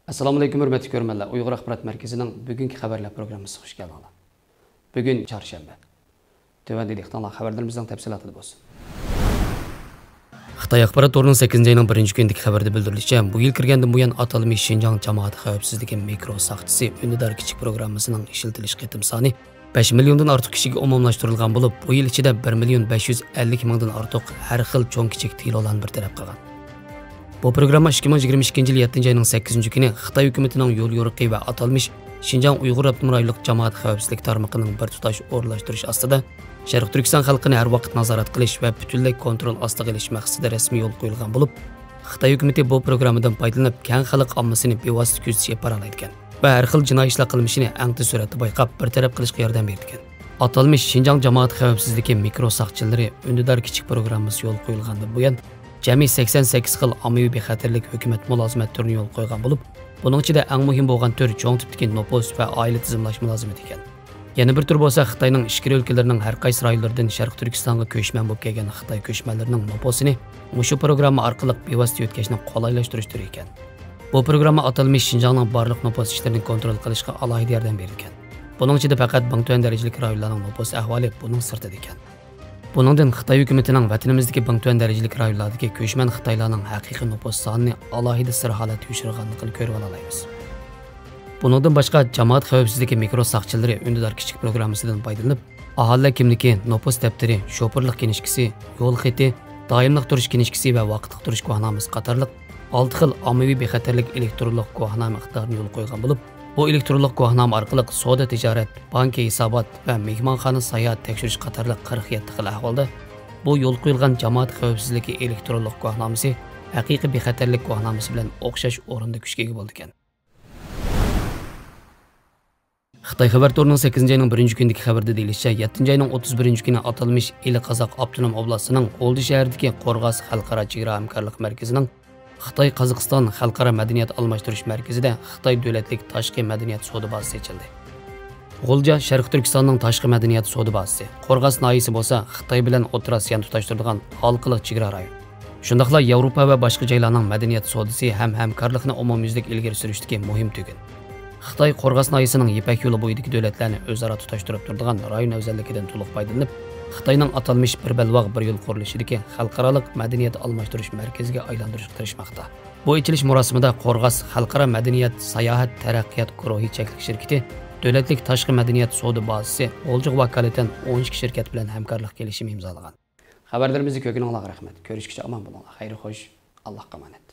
Assalamu alaykum hörmətli görmənlər. Uyğur Axbarat Mərkəzinin bugünkü xəbərlər proqramımıza xoş gəldiniz. Bugün çarşamba. Tövəndə ekranda xəbərlərimizin təfsilatı olsun. Xitay axbarat torunun 8-ci ayının 1-ci gündəki xəbərdə bildirilishicha, bu yil kirgandan buyon atalmış Şinjan cəmiyyət xavfsizligi mikro saxçısı Ündidar kichik programmasining ishlatilish qitim soni 5 milyondan artıq kishiga umumlashtirilgan bo'lib, bu yil ichida 1 milyon 550 mingdan ortiq har xil cho'ng kichik tilolarni bir taraf qilgan. Bu programma 2022 yil 7 ayının 8 kuni Xitoy hukumatining yo'l yo'riqi va atalmış Şinjan Uyg'ur Avtonom rayonluq jamoat xavfsizlik tarmoqining bir tutash o'rlashtirish ostida Sharq Turkiston xalqini har vaqt nazorat qilish va butunlay kontrol ostiga olish maqsadida rasmiy yo'l qo'yilgan bo'lib, Xitoy hukumati bu programmadan foydalanib keng xalq ommasini bevosita kuzatishga paralaydigan va har xil jinoiy ishlar qilmishini eng tez suratda bayqab bir taraf qilishga yordam berdigan. Atalmış Şinjan jamoat xavfsizligi mikro saqchilari Ündidar kichik programmasi yo'l qo'yilgandan buyon jami 88 xil ommaviy bexatarlik hukumat mulozimat turini yo'l qo'ygan bo'lib, buning ichida eng muhim bo'lgan tur cho'ng tipdagi nopos va oila tizimlash mulozimati ekan. Yana bir tur bo'lsa Xitoyning ichki o'lkalarining har qaysi rayonlaridan Sharq Turkistonga ko'chman bo'lib kelgan Xitoy ko'chmanlarining noposini mushu programma orqali bevosita o'tkazishni qulaylashtirishdir tur ekan. Bu programma atalmış Şinjanning barliq nopos ishlarini kontrol qilishga alohida yordam bergan. Buning ichida faqat bangtuan darajalik rayonlarning nopos ahvoli buning sirtida ekan. Buningdan Xitoy hukumatining vatanimizdagi bangtuan darajalik rayonlardagi ko'chman Xitoylarning haqiqiy nopos sonini alohida sir holatda yushirganligini ko'rib olamiz. Buningdan boshqa jamoat xavfsizligi mikro saqchilari Ündidar kichik programmasidan foydalanib, aholi kimligi, nopos daftari, sho'pirlik kinishkisi, yo'l xati, doimlik turish kinishkisi va vaqtlik turish guvohnomasi qatorliq 6 xil ommaviy bexatarlik elektronlik guvohnoma miqdorini yo'l qo'ygan bo'lib, bu elektronlik guvohnoma orqali savdo tijorat, bank hisobot va mehmonxona sayohat tekshirish qatorliq 47 xil ahvolda bu yo'l qo'yilgan jamoat xavfsizligi elektronlik guvohnomasi haqiqiy bexatarlik guvohnomasi bilan o'xshash o'rinda kuchga ega bo'ldi ekan. Xitoy xabar torining 8 ayning 1-ci kundagi xabarda deyilishicha, 7 ayning 31 kuni atalmış Eli Qozoq avtonom oblastinin Qo'ldi shahridagi Qo'rg'os xalqaro chegara hamkorlik markazining Xitoy Qozog'iston xalqaro madaniyat almashtirish markazida Xitoy davlatlik tashqi madaniyat savdo bazasi ochildi. G'ulja Sharq Turkistonning tashqi madaniyat savdo bazasi, Qo'rg'os noyisi bo'lsa Xitoy bilan O'rta Osiyoni tutashtiradigan halqiliq chegara rayon. Shundaqla Yevropa va boshqa joylarning madaniyat savdosi ham hamkorlikni umumyuzlik ilgari surishdagi muhim tugun. Xitoy Qo'rg'os noyisining Ipak yo'li bo'yidagi davlatlarni o'zaro tutashtirib turadigan rayon afzalligidan to'liq foydalanib, Xitoyning atalmış bir balvoq bir yo'l qurilishidagi xalqaro madaniyat almashtirish markaziga aylantirishga tirishmoqda. Bu ochilish marosimida Qo'rg'os xalqaro madaniyat sayohat taraqqiyot guruhi cheklik shirkati, davlatlik tashqi madaniyat savdo bazasi, G'uljiq vakolatan 12 shirkat bilan hamkorlik kelishimi imzolagan. Xabarlarimizni ko'rganingizga rahmat. Ko'rishguncha omon bo'ling. Xayr xo'sh, Allohga omonat.